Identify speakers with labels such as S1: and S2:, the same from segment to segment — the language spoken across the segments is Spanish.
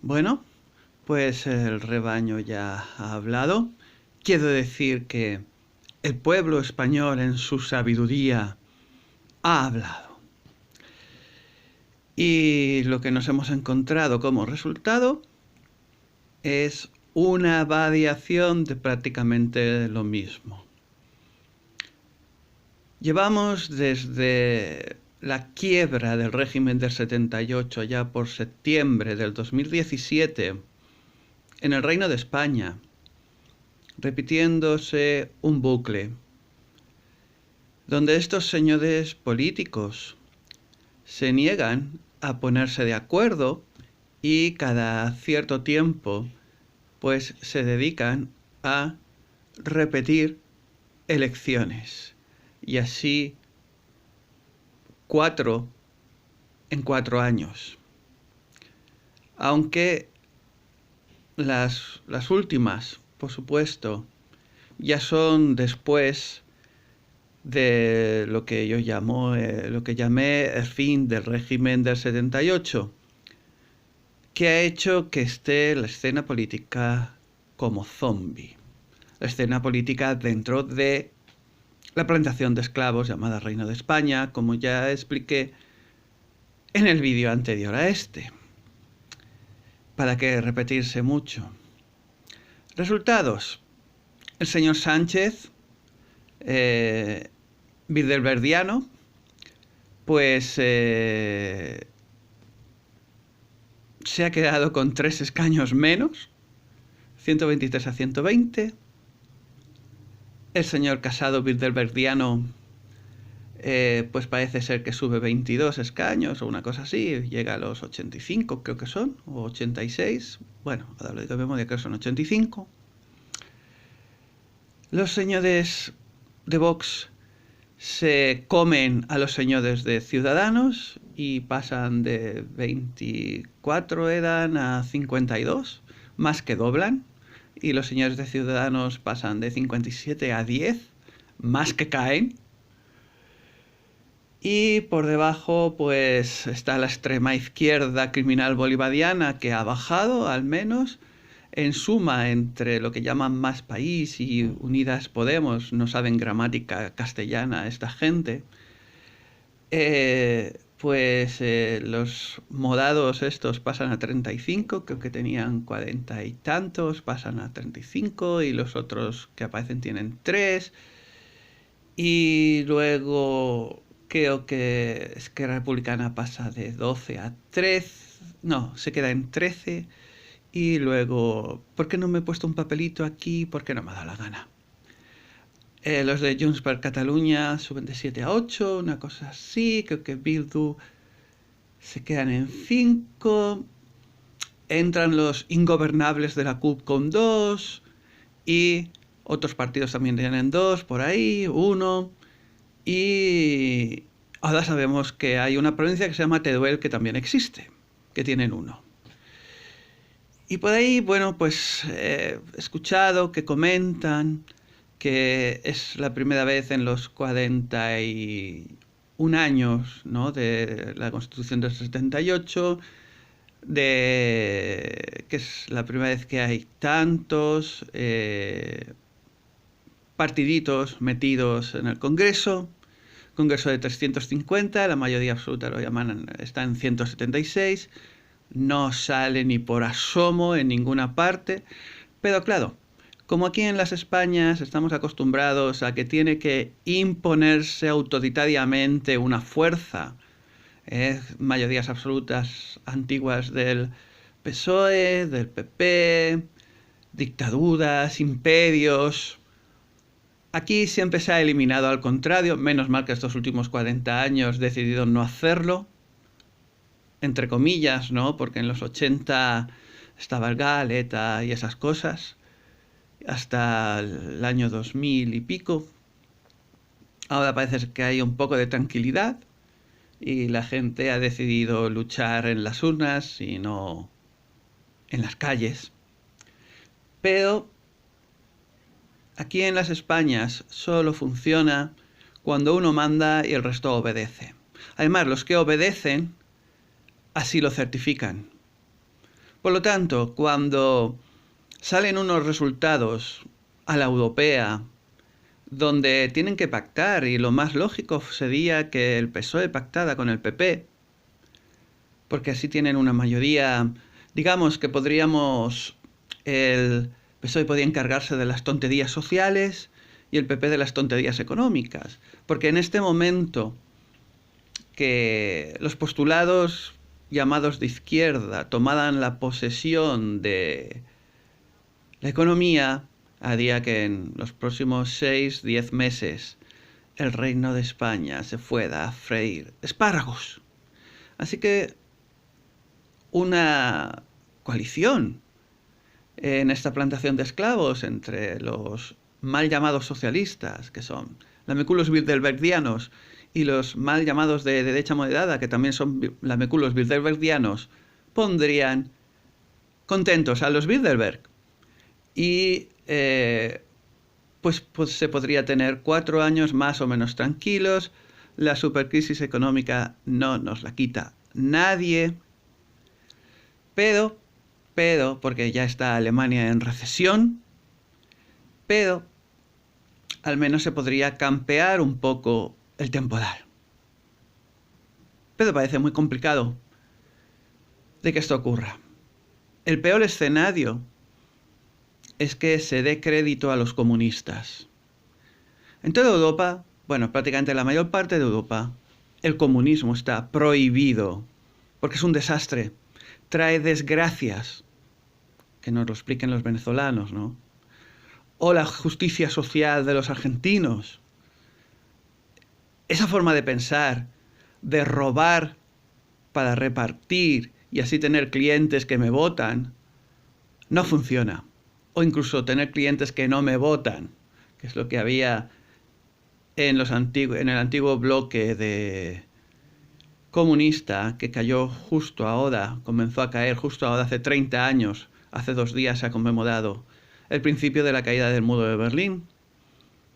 S1: Bueno, pues el rebaño ya ha hablado. Quiero decir que el pueblo español en su sabiduría ha hablado. Y lo que nos hemos encontrado como resultado es una variación de prácticamente lo mismo. Llevamos desde la quiebra del régimen del 78, ya por septiembre del 2017, en el Reino de España, repitiéndose un bucle, donde estos señores políticos se niegan a ponerse de acuerdo y cada cierto tiempo pues se dedican a repetir elecciones. Y así 4 en 4 años. Aunque las últimas, por supuesto, ya son después de lo que yo lo que llamé el fin del régimen del 78, que ha hecho que esté la escena política como zombie. La escena política dentro de la plantación de esclavos llamada Reino de España, como ya expliqué en el vídeo anterior a este. ¿Para qué repetirse mucho? Resultados. El señor Sánchez, bilderberdiano, pues se ha quedado con 3 escaños menos, 123 a 120. El señor Casado, bilderberdiano, pues parece ser que sube 22 escaños o una cosa así, llega a los 85 creo que son, o 86, bueno, ahora lo digo de memoria, creo que son 85. Los señores de Vox se comen a los señores de Ciudadanos y pasan de 24 eran a 52, más que doblan, y los señores de Ciudadanos pasan de 57 a 10, más que caen. Y por debajo pues está la extrema izquierda criminal bolivariana, que ha bajado al menos. En suma, entre lo que llaman Más País y Unidas Podemos, no saben gramática castellana esta gente, los modados estos pasan a 35, creo que tenían 40 y tantos, pasan a 35, y los otros que aparecen tienen 3. Y luego creo que Esquerra Republicana pasa de 12 a 13, no, se queda en 13. Y luego, ¿por qué no me he puesto un papelito aquí? Porque no me ha dado la gana. Los de Junts per Catalunya suben de 7 a 8, una cosa así. Creo que Bildu se quedan en 5. Entran los ingobernables de la CUP con 2. Y otros partidos también tienen 2, por ahí, 1. Y ahora sabemos que hay una provincia que se llama Teruel que también existe, que tienen 1. Y por ahí, bueno, pues he escuchado que comentan que es la primera vez en los 41 años, ¿no?, de la Constitución del 78, que es la primera vez que hay tantos partiditos metidos en el Congreso de 350, la mayoría absoluta lo llaman, está en 176. No sale ni por asomo en ninguna parte, pero claro, como aquí en las Españas estamos acostumbrados a que tiene que imponerse autoritariamente una fuerza, mayorías absolutas antiguas del PSOE, del PP, dictaduras, imperios. Aquí siempre se ha eliminado al contrario, menos mal que estos últimos 40 años he decidido no hacerlo, entre comillas, ¿no? Porque en los 80 estaba el GAL, ETA y esas cosas, hasta el año 2000 y pico. Ahora parece que hay un poco de tranquilidad y la gente ha decidido luchar en las urnas y no en las calles. Pero aquí en las Españas solo funciona cuando uno manda y el resto obedece. Además, los que obedecen así lo certifican. Por lo tanto, cuando salen unos resultados a la europea donde tienen que pactar, y lo más lógico sería que el PSOE pactada con el PP, porque así tienen una mayoría, digamos que el PSOE podría encargarse de las tonterías sociales y el PP de las tonterías económicas, porque en este momento que los postulados llamados de izquierda tomaran la posesión de la economía, haría que en los próximos 6-10 meses el reino de España se fuera a freír espárragos. Así que una coalición en esta plantación de esclavos entre los mal llamados socialistas, que son lameculos bilderbergianos, y los mal llamados de derecha moderada, que también son lameculos bilderbergianos, pondrían contentos a los Bilderberg. Y pues se podría tener 4 años más o menos tranquilos. La supercrisis económica no nos la quita nadie. Pero, porque ya está Alemania en recesión, pero al menos se podría campear un poco el temporal. Pero parece muy complicado de que esto ocurra. El peor escenario es que se dé crédito a los comunistas. En toda Europa, bueno, prácticamente en la mayor parte de Europa, el comunismo está prohibido, porque es un desastre, trae desgracias, que nos lo expliquen los venezolanos, ¿no? O la justicia social de los argentinos. Esa forma de pensar, de robar para repartir y así tener clientes que me votan, no funciona. O incluso tener clientes que no me votan, que es lo que había en el antiguo bloque de comunista que cayó justo ahora, comenzó a caer justo ahora hace 30 años, hace 2 días se ha conmemorado el principio de la caída del muro de Berlín,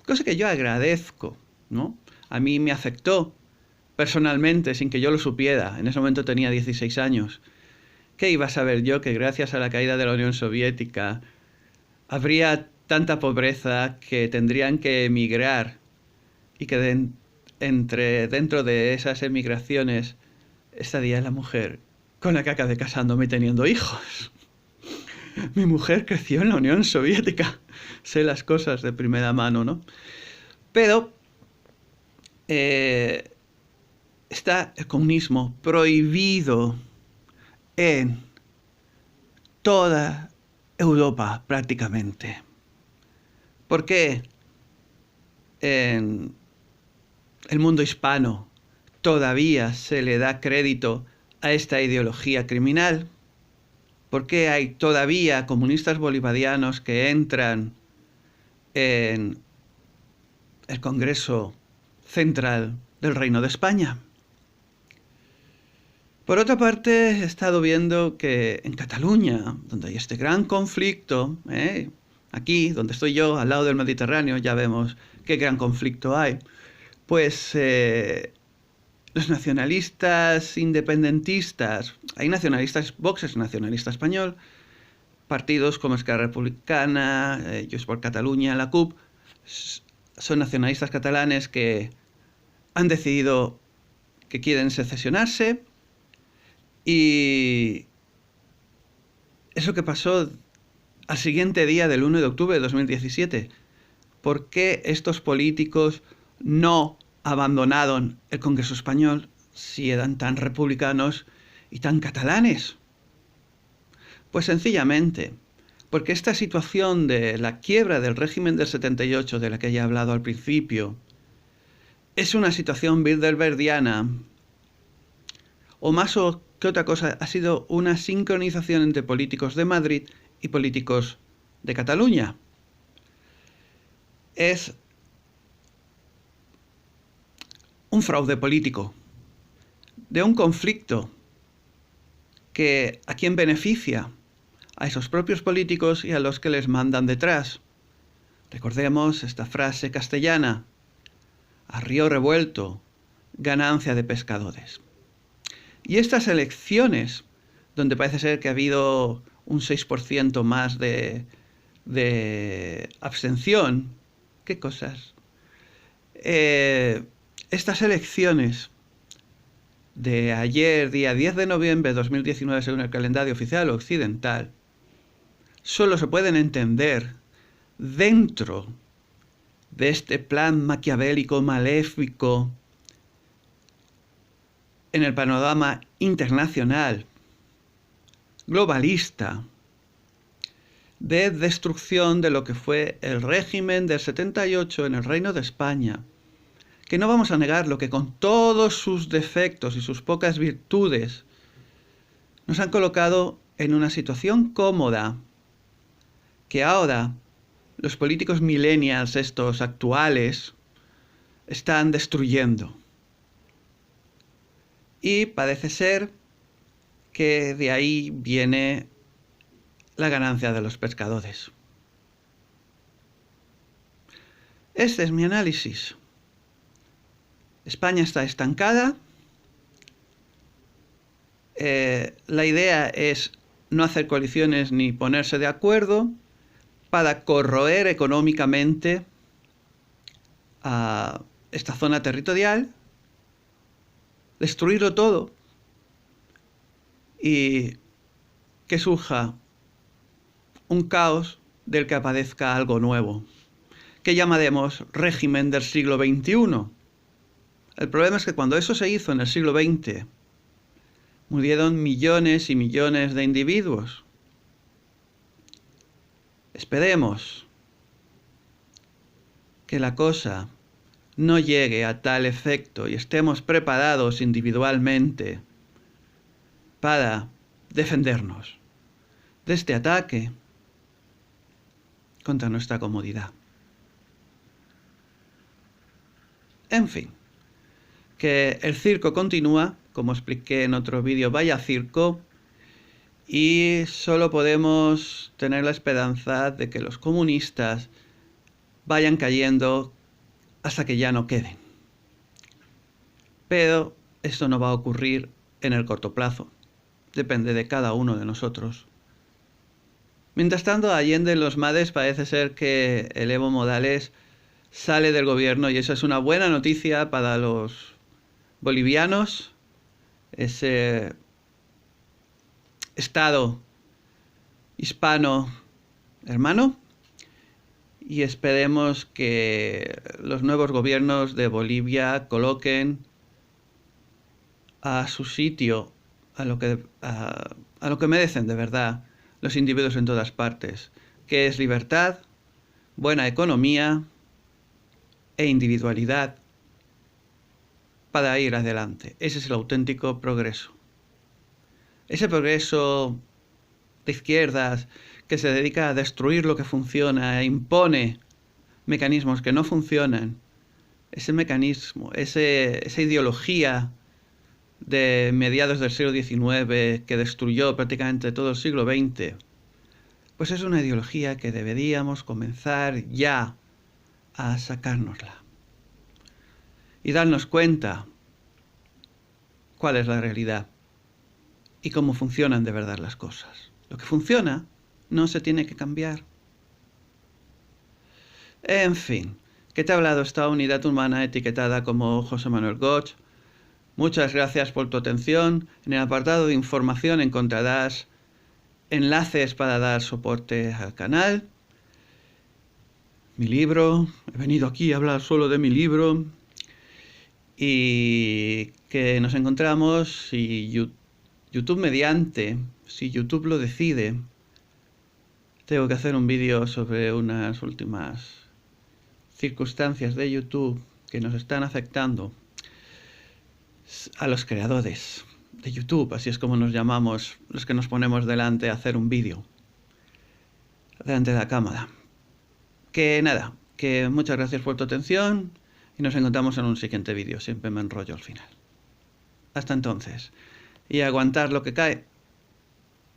S1: cosa que yo agradezco, ¿no? A mí me afectó personalmente sin que yo lo supiera, en ese momento tenía 16 años. ¿Qué iba a saber yo que gracias a la caída de la Unión Soviética habría tanta pobreza que tendrían que emigrar y que dentro de esas emigraciones estaría la mujer con la que acabé casándome y teniendo hijos? Mi mujer creció en la Unión Soviética. Sé las cosas de primera mano, ¿no? Pero está el comunismo prohibido en toda Europa prácticamente. ¿Por qué en el mundo hispano todavía se le da crédito a esta ideología criminal? ¿Por qué hay todavía comunistas bolivarianos que entran en el Congreso Central del Reino de España? Por otra parte, he estado viendo que en Cataluña, donde hay este gran conflicto, aquí, donde estoy yo, al lado del Mediterráneo, ya vemos qué gran conflicto hay, pues los nacionalistas independentistas, hay nacionalistas, Vox es nacionalista español, partidos como Esquerra Republicana, Junts per Catalunya, la CUP, son nacionalistas catalanes que han decidido que quieren secesionarse, y es lo que pasó al siguiente día del 1 de octubre de 2017. ¿Por qué estos políticos no abandonaron el Congreso Español si eran tan republicanos y tan catalanes? Pues sencillamente, porque esta situación de la quiebra del régimen del 78, de la que ya he hablado al principio, es una situación bilderbergiana, o más que otra cosa, ha sido una sincronización entre políticos de Madrid y políticos de Cataluña. Es un fraude político de un conflicto que ¿a quién beneficia? A esos propios políticos y a los que les mandan detrás. Recordemos esta frase castellana: a río revuelto, ganancia de pescadores. Y estas elecciones donde parece ser que ha habido un 6% más de abstención. ¿Qué cosas? Estas elecciones de ayer, día 10 de noviembre de 2019, según el calendario oficial occidental, solo se pueden entender dentro de este plan maquiavélico, maléfico, en el panorama internacional, globalista, de destrucción de lo que fue el régimen del 78 en el Reino de España, que no vamos a negar lo que con todos sus defectos y sus pocas virtudes nos han colocado en una situación cómoda, que ahora los políticos millennials, estos actuales, están destruyendo. Y parece ser que de ahí viene la ganancia de los pescadores. Este es mi análisis. España está estancada. La idea es no hacer coaliciones ni ponerse de acuerdo para corroer económicamente a esta zona territorial, destruirlo todo y que surja un caos del que aparezca algo nuevo, que llamaremos régimen del siglo XXI. El problema es que cuando eso se hizo en el siglo XX, murieron millones y millones de individuos. Esperemos que la cosa no llegue a tal efecto y estemos preparados individualmente para defendernos de este ataque contra nuestra comodidad. En fin, que el circo continúa, como expliqué en otro vídeo, vaya circo, y solo podemos tener la esperanza de que los comunistas vayan cayendo hasta que ya no queden. Pero esto no va a ocurrir en el corto plazo. Depende de cada uno de nosotros. Mientras tanto, allende los mares parece ser que el Evo Morales sale del gobierno y eso es una buena noticia para los bolivianos. Ese estado hispano hermano. Y esperemos que los nuevos gobiernos de Bolivia coloquen a su sitio a lo que merecen de verdad los individuos en todas partes, que es libertad, buena economía e individualidad para ir adelante. Ese es el auténtico progreso. Ese progreso de izquierdas que se dedica a destruir lo que funciona e impone mecanismos que no funcionan, ese mecanismo, esa ideología de mediados del siglo XIX que destruyó prácticamente todo el siglo XX, pues es una ideología que deberíamos comenzar ya a sacárnosla y darnos cuenta cuál es la realidad y cómo funcionan de verdad las cosas. Lo que funciona no se tiene que cambiar. En fin, que te ha hablado esta unidad humana etiquetada como José Manuel Goch. Muchas gracias por tu atención. En el apartado de información encontrarás enlaces para dar soporte al canal. Mi libro, he venido aquí a hablar solo de mi libro. Y que nos encontramos, si YouTube mediante, si YouTube lo decide, tengo que hacer un vídeo sobre unas últimas circunstancias de YouTube que nos están afectando a los creadores de YouTube, así es como nos llamamos los que nos ponemos delante a hacer un vídeo delante de la cámara. Que nada, que muchas gracias por tu atención y nos encontramos en un siguiente vídeo. Siempre me enrollo al final. Hasta entonces. Y aguantar lo que cae.